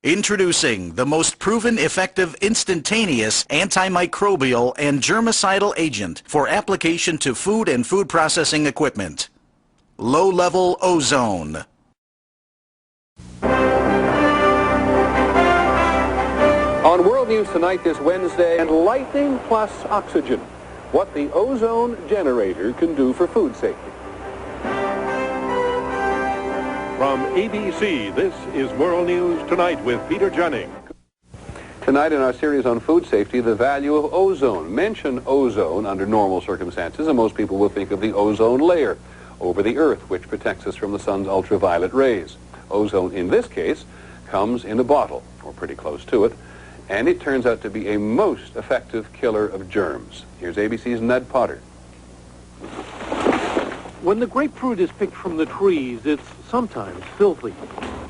Introducing the most proven effective instantaneous antimicrobial and germicidal agent for application to food and food processing equipment. Low-level ozone. On World News Tonight this Wednesday, and lightning plus oxygen, what the ozone generator can do for food safety. From ABC, this is World News Tonight with Peter Jennings. Tonight in our series on food safety, the value of ozone. Mention ozone under normal circumstances, and most people will think of the ozone layer over the earth, which protects us from the sun's ultraviolet rays. Ozone, in this case, comes in a bottle, or pretty close to it, and it turns out to be a most effective killer of germs. Here's ABC's Ned Potter. When the grapefruit is picked from the trees, it's sometimes filthy,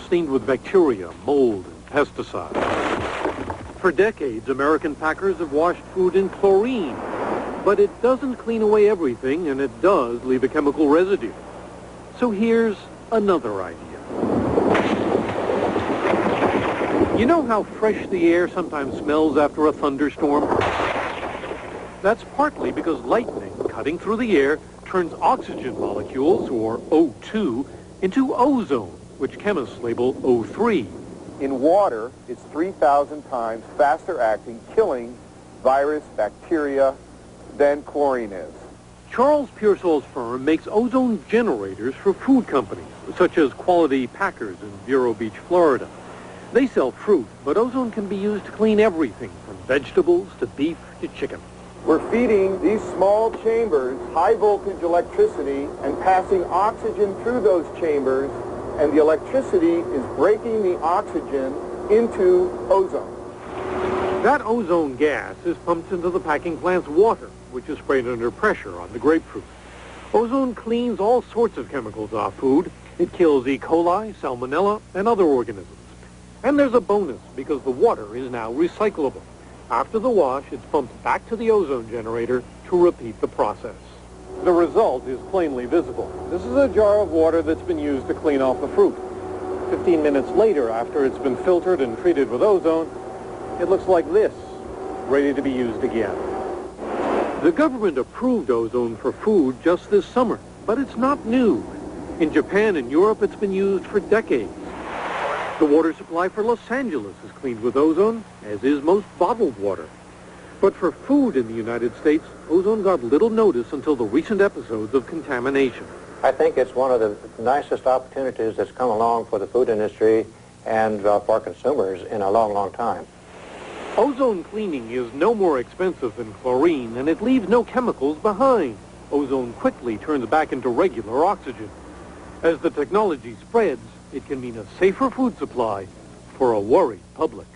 stained with bacteria, mold, and pesticides. For decades, American packers have washed food in chlorine, but it doesn't clean away everything, and it does leave a chemical residue. So here's another idea. You know how fresh the air sometimes smells after a thunderstorm? That's partly because lightning cutting through the air turns oxygen molecules, or O2, into ozone, which chemists label O3. In water, it's 3,000 times faster acting, killing virus, bacteria, than chlorine is. Charles Pearsall's firm makes ozone generators for food companies, such as Quality Packers in Vero Beach, Florida. They sell fruit, but ozone can be used to clean everything from vegetables to beef to chicken. We're feeding these small chambers high voltage electricity and passing oxygen through those chambers, and the electricity is breaking the oxygen into ozone. That ozone gas is pumped into the packing plant's water, which is sprayed under pressure on the grapefruit. Ozone cleans all sorts of chemicals off food. It kills E. coli, salmonella, and other organisms. And there's a bonus because the water is now recyclable. After the wash, it's pumped back to the ozone generator to repeat the process. The result is plainly visible. This is a jar of water that's been used to clean off the fruit. 15 minutes later, after it's been filtered and treated with ozone, it looks like this, ready to be used again. The government approved ozone for food just this summer, but it's not new. In Japan and Europe, it's been used for decades. The water supply for Los Angeles is cleaned with ozone, as is most bottled water. But for food in the United States, ozone got little notice until the recent episodes of contamination. I think it's one of the nicest opportunities that's come along for the food industry and for consumers in a long, long time. Ozone cleaning is no more expensive than chlorine, and it leaves no chemicals behind. Ozone quickly turns back into regular oxygen. As the technology spreads, it can mean a safer food supply for a worried public.